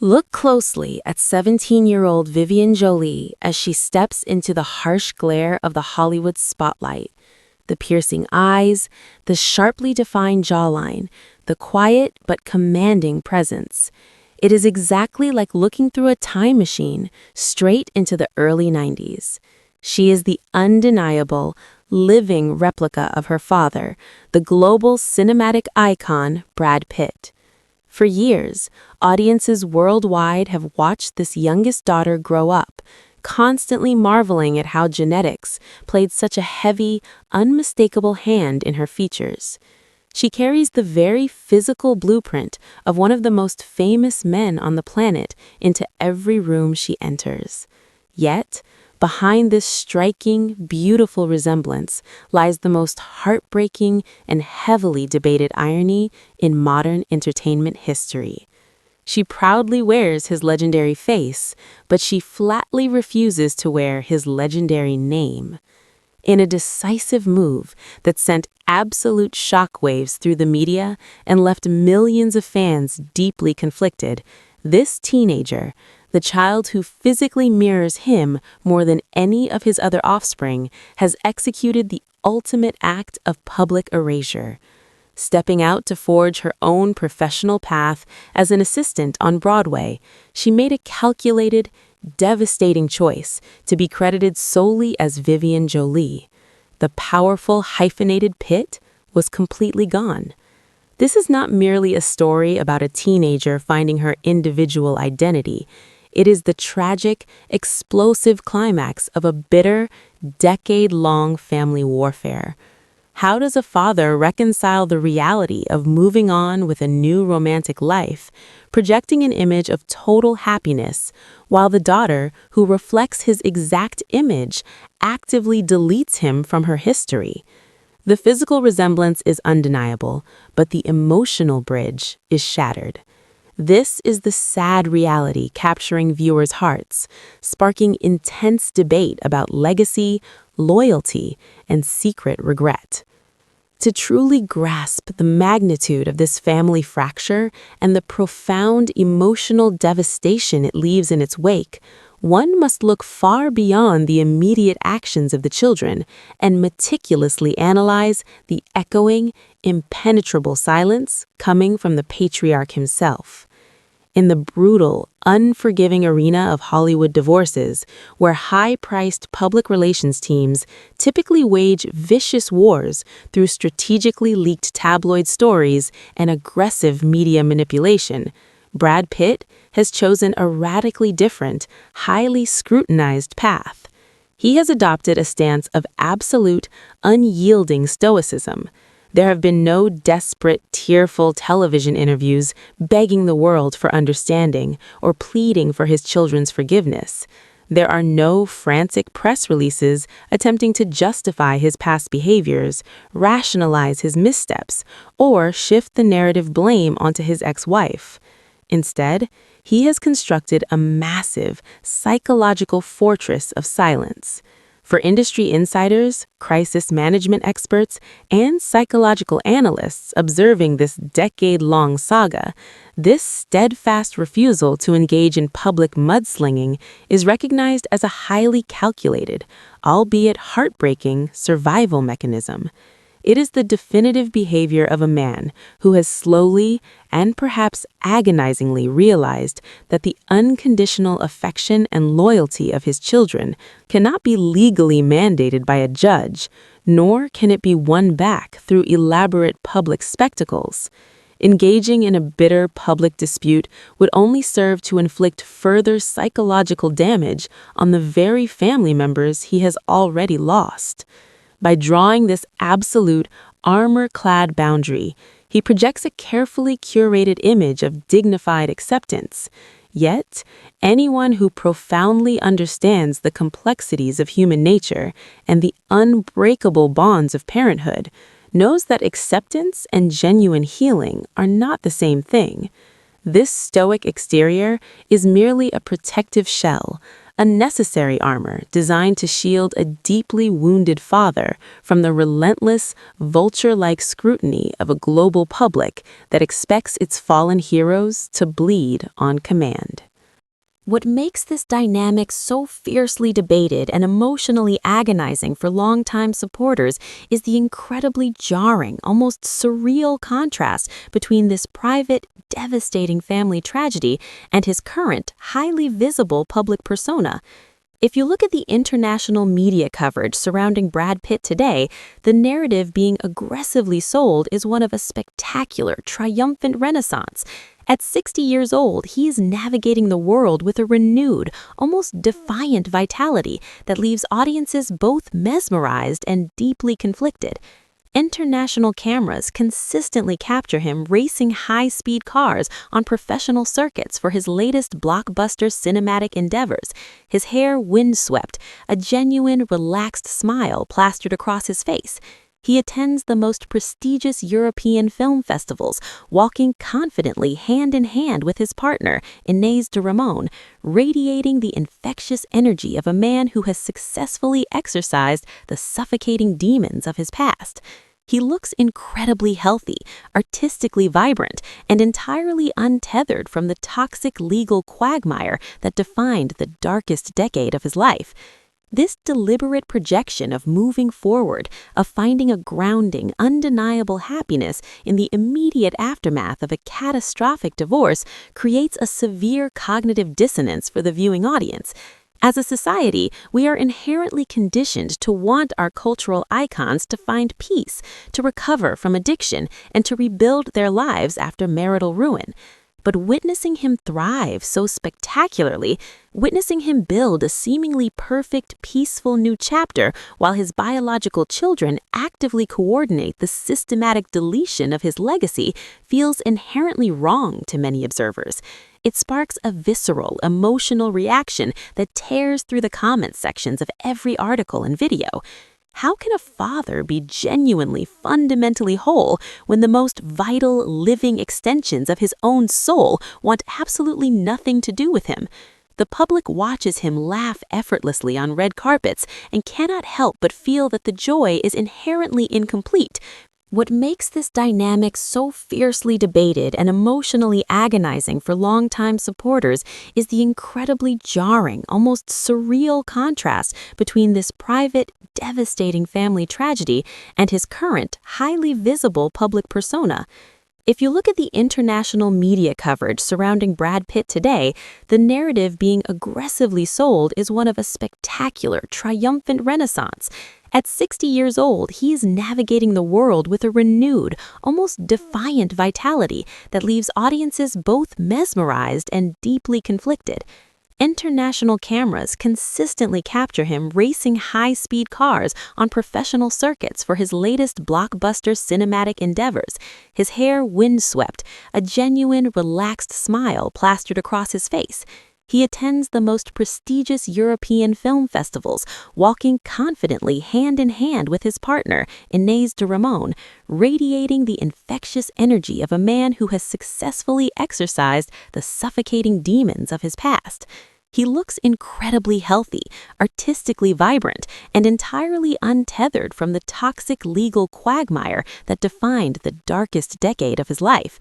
Look closely at 17-year-old Vivienne Jolie as she steps into the harsh glare of the Hollywood spotlight. The piercing eyes, the sharply defined jawline, the quiet but commanding presence. It is exactly like looking through a time machine straight into the early 90s. She is the undeniable, living replica of her father, the global cinematic icon Brad Pitt. For years, audiences worldwide have watched this youngest daughter grow up, constantly marveling at how genetics played such a heavy, unmistakable hand in her features. She carries the very physical blueprint of one of the most famous men on the planet into every room she enters. Yet, behind this striking, beautiful resemblance lies the most heartbreaking and heavily debated irony in modern entertainment history. She proudly wears his legendary face, but she flatly refuses to wear his legendary name. In a decisive move that sent absolute shockwaves through the media and left millions of fans deeply conflicted, this teenager, the child who physically mirrors him more than any of his other offspring, has executed the ultimate act of public erasure. Stepping out to forge her own professional path as an assistant on Broadway, she made a calculated, devastating choice to be credited solely as Vivienne Jolie. The powerful, hyphenated Pitt was completely gone. This is not merely a story about a teenager finding her individual identity. It is the tragic, explosive climax of a bitter, decade-long family warfare. How does a father reconcile the reality of moving on with a new romantic life, projecting an image of total happiness, while the daughter, who reflects his exact image, actively deletes him from her history? The physical resemblance is undeniable, but the emotional bridge is shattered. This is the sad reality capturing viewers' hearts, sparking intense debate about legacy, loyalty, and secret regret. To truly grasp the magnitude of this family fracture and the profound emotional devastation it leaves in its wake, one must look far beyond the immediate actions of the children and meticulously analyze the echoing, impenetrable silence coming from the patriarch himself. In the brutal, unforgiving arena of Hollywood divorces, where high-priced public relations teams typically wage vicious wars through strategically leaked tabloid stories and aggressive media manipulation, Brad Pitt has chosen a radically different, highly scrutinized path. He has adopted a stance of absolute, unyielding stoicism. There have been no desperate, tearful television interviews begging the world for understanding or pleading for his children's forgiveness. There are no frantic press releases attempting to justify his past behaviors, rationalize his missteps, or shift the narrative blame onto his ex-wife. Instead, he has constructed a massive, psychological fortress of silence. For industry insiders, crisis management experts, and psychological analysts observing this decade-long saga, this steadfast refusal to engage in public mudslinging is recognized as a highly calculated, albeit heartbreaking, survival mechanism. It is the definitive behavior of a man who has slowly and perhaps agonizingly realized that the unconditional affection and loyalty of his children cannot be legally mandated by a judge, nor can it be won back through elaborate public spectacles. Engaging in a bitter public dispute would only serve to inflict further psychological damage on the very family members he has already lost. By drawing this absolute, armor-clad boundary, he projects a carefully curated image of dignified acceptance. Yet, anyone who profoundly understands the complexities of human nature and the unbreakable bonds of parenthood knows that acceptance and genuine healing are not the same thing. This stoic exterior is merely a protective shell, a necessary armor designed to shield a deeply wounded father from the relentless, vulture-like scrutiny of a global public that expects its fallen heroes to bleed on command. What makes this dynamic so fiercely debated and emotionally agonizing for longtime supporters is the incredibly jarring, almost surreal contrast between this private, devastating family tragedy and his current, highly visible public persona. If you look at the international media coverage surrounding Brad Pitt today, the narrative being aggressively sold is one of a spectacular, triumphant renaissance. At 60 years old, he is navigating the world with a renewed, almost defiant vitality that leaves audiences both mesmerized and deeply conflicted. International cameras consistently capture him racing high-speed cars on professional circuits for his latest blockbuster cinematic endeavors, his hair windswept, a genuine, relaxed smile plastered across his face. He attends the most prestigious European film festivals, walking confidently hand in hand with his partner, Inés de Ramón, radiating the infectious energy of a man who has successfully exorcised the suffocating demons of his past. He looks incredibly healthy, artistically vibrant, and entirely untethered from the toxic legal quagmire that defined the darkest decade of his life. This deliberate projection of moving forward, of finding a grounding, undeniable happiness in the immediate aftermath of a catastrophic divorce creates a severe cognitive dissonance for the viewing audience. As a society, we are inherently conditioned to want our cultural icons to find peace, to recover from addiction, and to rebuild their lives after marital ruin. But witnessing him thrive so spectacularly, witnessing him build a seemingly perfect, peaceful new chapter while his biological children actively coordinate the systematic deletion of his legacy feels inherently wrong to many observers. It sparks a visceral, emotional reaction that tears through the comment sections of every article and video. How can a father be genuinely, fundamentally whole when the most vital, living extensions of his own soul want absolutely nothing to do with him? The public watches him laugh effortlessly on red carpets and cannot help but feel that the joy is inherently incomplete. What makes this dynamic so fiercely debated and emotionally agonizing for longtime supporters is the incredibly jarring, almost surreal contrast between this private, devastating family tragedy and his current, highly visible public persona. If you look at the international media coverage surrounding Brad Pitt today, the narrative being aggressively sold is one of a spectacular, triumphant renaissance. At 60 years old, he is navigating the world with a renewed, almost defiant vitality that leaves audiences both mesmerized and deeply conflicted. International cameras consistently capture him racing high-speed cars on professional circuits for his latest blockbuster cinematic endeavors, his hair windswept, a genuine, relaxed smile plastered across his face. He attends the most prestigious European film festivals, walking confidently hand in hand with his partner, Inés de Ramón, radiating the infectious energy of a man who has successfully exorcised the suffocating demons of his past. He looks incredibly healthy, artistically vibrant, and entirely untethered from the toxic legal quagmire that defined the darkest decade of his life.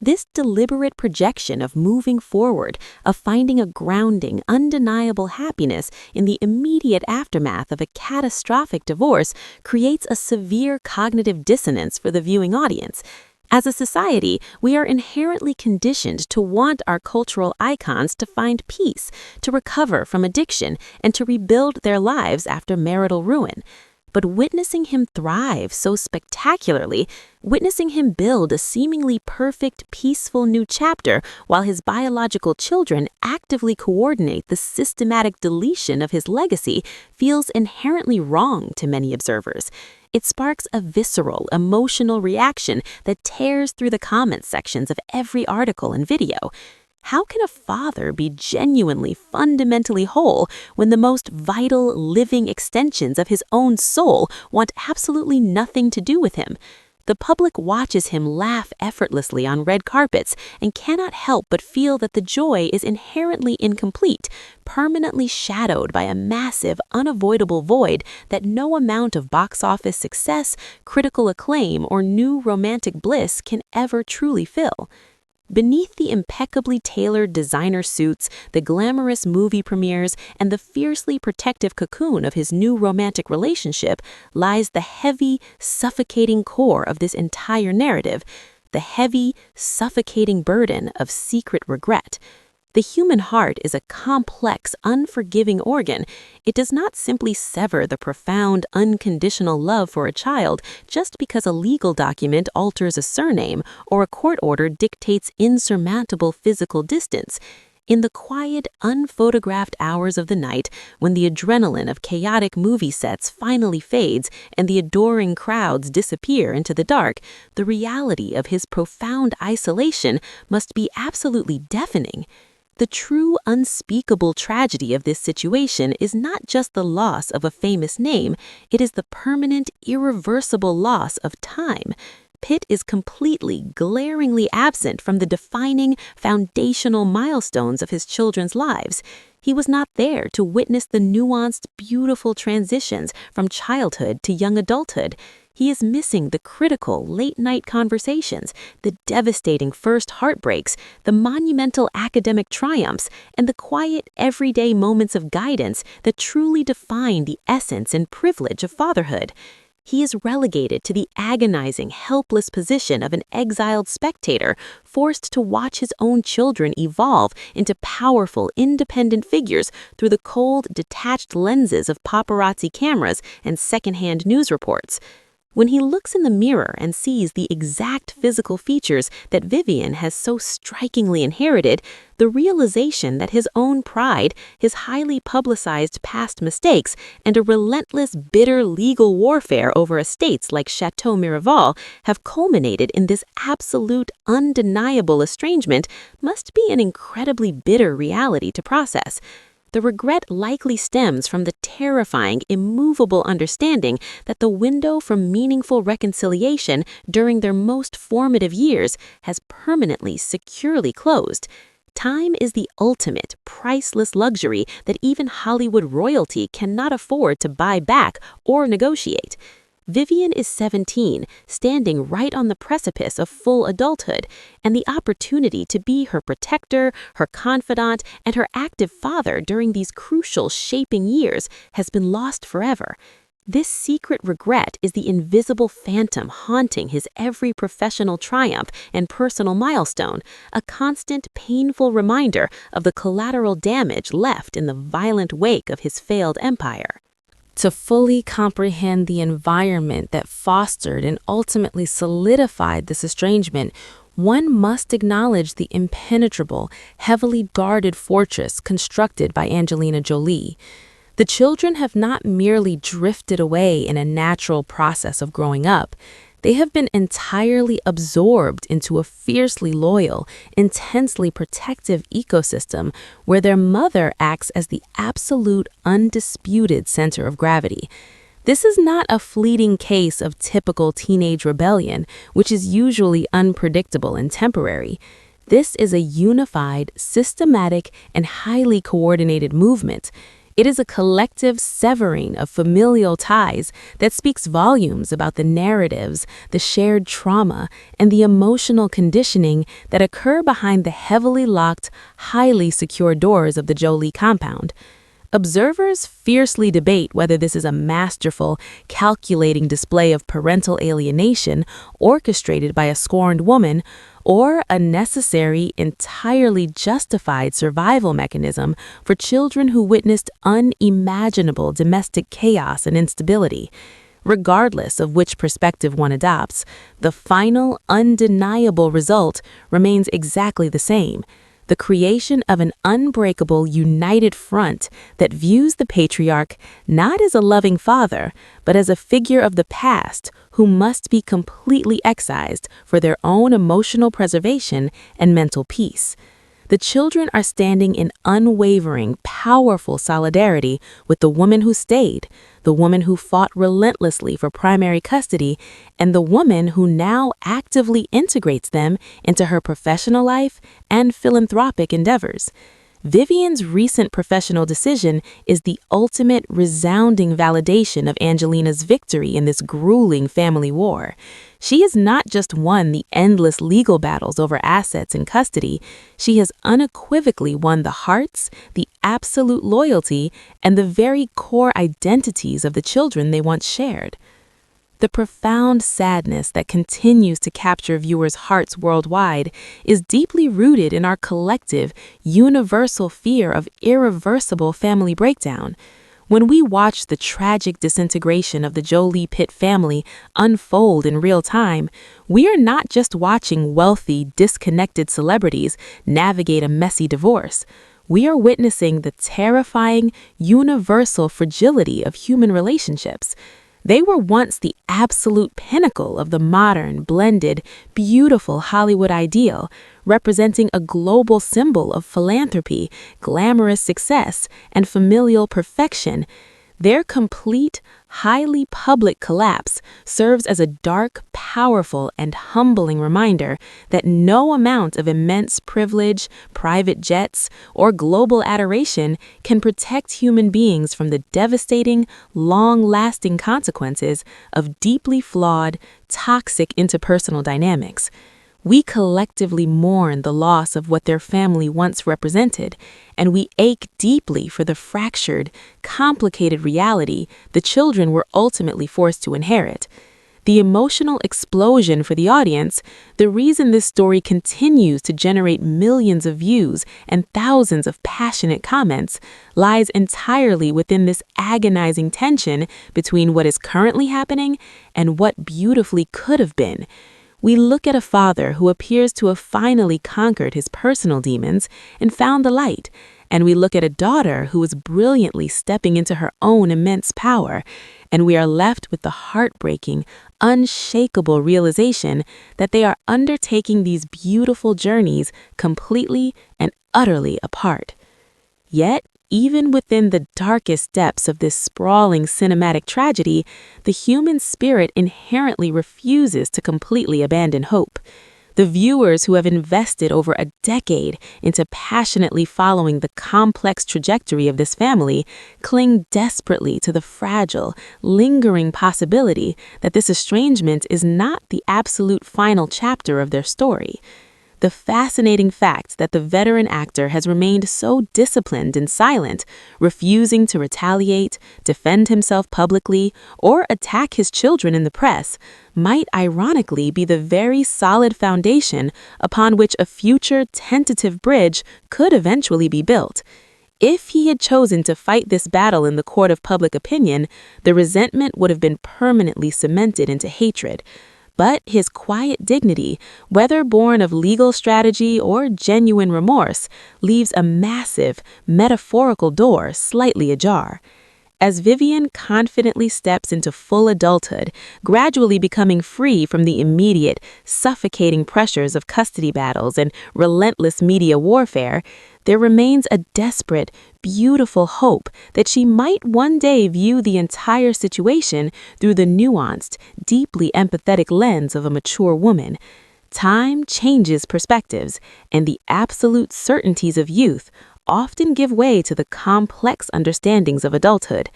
This deliberate projection of moving forward, of finding a grounding, undeniable happiness in the immediate aftermath of a catastrophic divorce creates a severe cognitive dissonance for the viewing audience. As a society, we are inherently conditioned to want our cultural icons to find peace, to recover from addiction, and to rebuild their lives after marital ruin. But witnessing him thrive so spectacularly, witnessing him build a seemingly perfect, peaceful new chapter while his biological children actively coordinate the systematic deletion of his legacy feels inherently wrong to many observers. It sparks a visceral, emotional reaction that tears through the comment sections of every article and video. How can a father be genuinely, fundamentally whole when the most vital, living extensions of his own soul want absolutely nothing to do with him? The public watches him laugh effortlessly on red carpets and cannot help but feel that the joy is inherently incomplete, permanently shadowed by a massive, unavoidable void that no amount of box office success, critical acclaim, or new romantic bliss can ever truly fill. Beneath the impeccably tailored designer suits, the glamorous movie premieres, and the fiercely protective cocoon of his new romantic relationship lies the heavy, suffocating core of this entire narrative, the heavy, suffocating burden of secret regret. The human heart is a complex, unforgiving organ. It does not simply sever the profound, unconditional love for a child just because a legal document alters a surname or a court order dictates insurmountable physical distance. In the quiet, unphotographed hours of the night, when the adrenaline of chaotic movie sets finally fades and the adoring crowds disappear into the dark, the reality of his profound isolation must be absolutely deafening. The true unspeakable tragedy of this situation is not just the loss of a famous name, it is the permanent, irreversible loss of time. Pitt is completely, glaringly absent from the defining, foundational milestones of his children's lives. He was not there to witness the nuanced, beautiful transitions from childhood to young adulthood. He is missing the critical late-night conversations, the devastating first heartbreaks, the monumental academic triumphs, and the quiet, everyday moments of guidance that truly define the essence and privilege of fatherhood. He is relegated to the agonizing, helpless position of an exiled spectator, forced to watch his own children evolve into powerful, independent figures through the cold, detached lenses of paparazzi cameras and secondhand news reports. When he looks in the mirror and sees the exact physical features that Vivien has so strikingly inherited, the realization that his own pride, his highly publicized past mistakes, and a relentless, bitter legal warfare over estates like Chateau Miraval have culminated in this absolute, undeniable estrangement must be an incredibly bitter reality to process. The regret likely stems from the terrifying, immovable understanding that the window for meaningful reconciliation during their most formative years has permanently, securely closed. Time is the ultimate, priceless luxury that even Hollywood royalty cannot afford to buy back or negotiate. Vivien is 17, standing right on the precipice of full adulthood, and the opportunity to be her protector, her confidant, and her active father during these crucial shaping years has been lost forever. This secret regret is the invisible phantom haunting his every professional triumph and personal milestone, a constant, painful reminder of the collateral damage left in the violent wake of his failed empire. To fully comprehend the environment that fostered and ultimately solidified this estrangement, one must acknowledge the impenetrable, heavily guarded fortress constructed by Angelina Jolie. The children have not merely drifted away in a natural process of growing up. They have been entirely absorbed into a fiercely loyal, intensely protective ecosystem where their mother acts as the absolute, undisputed center of gravity. This is not a fleeting case of typical teenage rebellion, which is usually unpredictable and temporary. This is a unified, systematic, and highly coordinated movement. It is a collective severing of familial ties that speaks volumes about the narratives, the shared trauma, and the emotional conditioning that occur behind the heavily locked, highly secure doors of the Jolie compound. Observers fiercely debate whether this is a masterful, calculating display of parental alienation orchestrated by a scorned woman, or a necessary, entirely justified survival mechanism for children who witnessed unimaginable domestic chaos and instability. Regardless of which perspective one adopts, the final, undeniable result remains exactly the same: the creation of an unbreakable, united front that views the patriarch not as a loving father, but as a figure of the past who must be completely excised for their own emotional preservation and mental peace. The children are standing in unwavering, powerful solidarity with the woman who stayed, the woman who fought relentlessly for primary custody, and the woman who now actively integrates them into her professional life and philanthropic endeavors. Vivienne's recent professional decision is the ultimate resounding validation of Angelina's victory in this grueling family war. She has not just won the endless legal battles over assets and custody, she has unequivocally won the hearts, the absolute loyalty, and the very core identities of the children they once shared. The profound sadness that continues to capture viewers' hearts worldwide is deeply rooted in our collective, universal fear of irreversible family breakdown. When we watch the tragic disintegration of the Jolie-Pitt family unfold in real time, we are not just watching wealthy, disconnected celebrities navigate a messy divorce. We are witnessing the terrifying, universal fragility of human relationships. They were once the absolute pinnacle of the modern, blended, beautiful Hollywood ideal, representing a global symbol of philanthropy, glamorous success, and familial perfection. Their complete, highly public collapse serves as a dark, powerful, and humbling reminder that no amount of immense privilege, private jets, or global adoration can protect human beings from the devastating, long-lasting consequences of deeply flawed, toxic interpersonal dynamics. We collectively mourn the loss of what their family once represented, and we ache deeply for the fractured, complicated reality the children were ultimately forced to inherit. The emotional explosion for the audience, the reason this story continues to generate millions of views and thousands of passionate comments, lies entirely within this agonizing tension between what is currently happening and what beautifully could have been. We look at a father who appears to have finally conquered his personal demons and found the light, and we look at a daughter who is brilliantly stepping into her own immense power, and we are left with the heartbreaking, unshakable realization that they are undertaking these beautiful journeys completely and utterly apart. Yet, even within the darkest depths of this sprawling cinematic tragedy, the human spirit inherently refuses to completely abandon hope. The viewers who have invested over a decade into passionately following the complex trajectory of this family cling desperately to the fragile, lingering possibility that this estrangement is not the absolute final chapter of their story. The fascinating fact that the veteran actor has remained so disciplined and silent, refusing to retaliate, defend himself publicly, or attack his children in the press, might ironically be the very solid foundation upon which a future tentative bridge could eventually be built. If he had chosen to fight this battle in the court of public opinion, the resentment would have been permanently cemented into hatred. But his quiet dignity, whether born of legal strategy or genuine remorse, leaves a massive, metaphorical door slightly ajar. As Vivien confidently steps into full adulthood, gradually becoming free from the immediate, suffocating pressures of custody battles and relentless media warfare, there remains a desperate, beautiful hope that she might one day view the entire situation through the nuanced, deeply empathetic lens of a mature woman. Time changes perspectives, and the absolute certainties of youth often give way to the complex understandings of adulthood.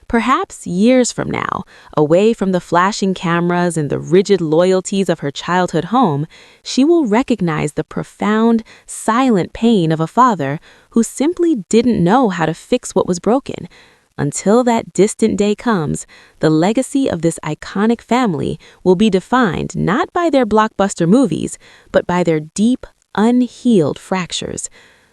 Perhaps years from now, away from the flashing cameras and the rigid loyalties of her childhood home, she will recognize the profound, silent pain of a father who simply didn't know how to fix what was broken. Until that distant day comes, the legacy of this iconic family will be defined not by their blockbuster movies, but by their deep, unhealed fractures.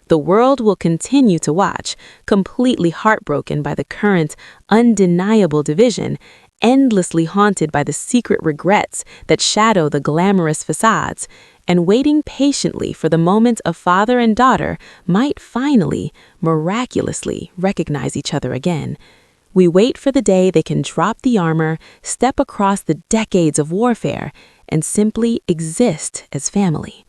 The world will continue to watch, completely heartbroken by the current, undeniable division, endlessly haunted by the secret regrets that shadow the glamorous facades, and waiting patiently for the moment a father and daughter might finally, miraculously recognize each other again. We wait for the day they can drop the armor, step across the decades of warfare, and simply exist as family.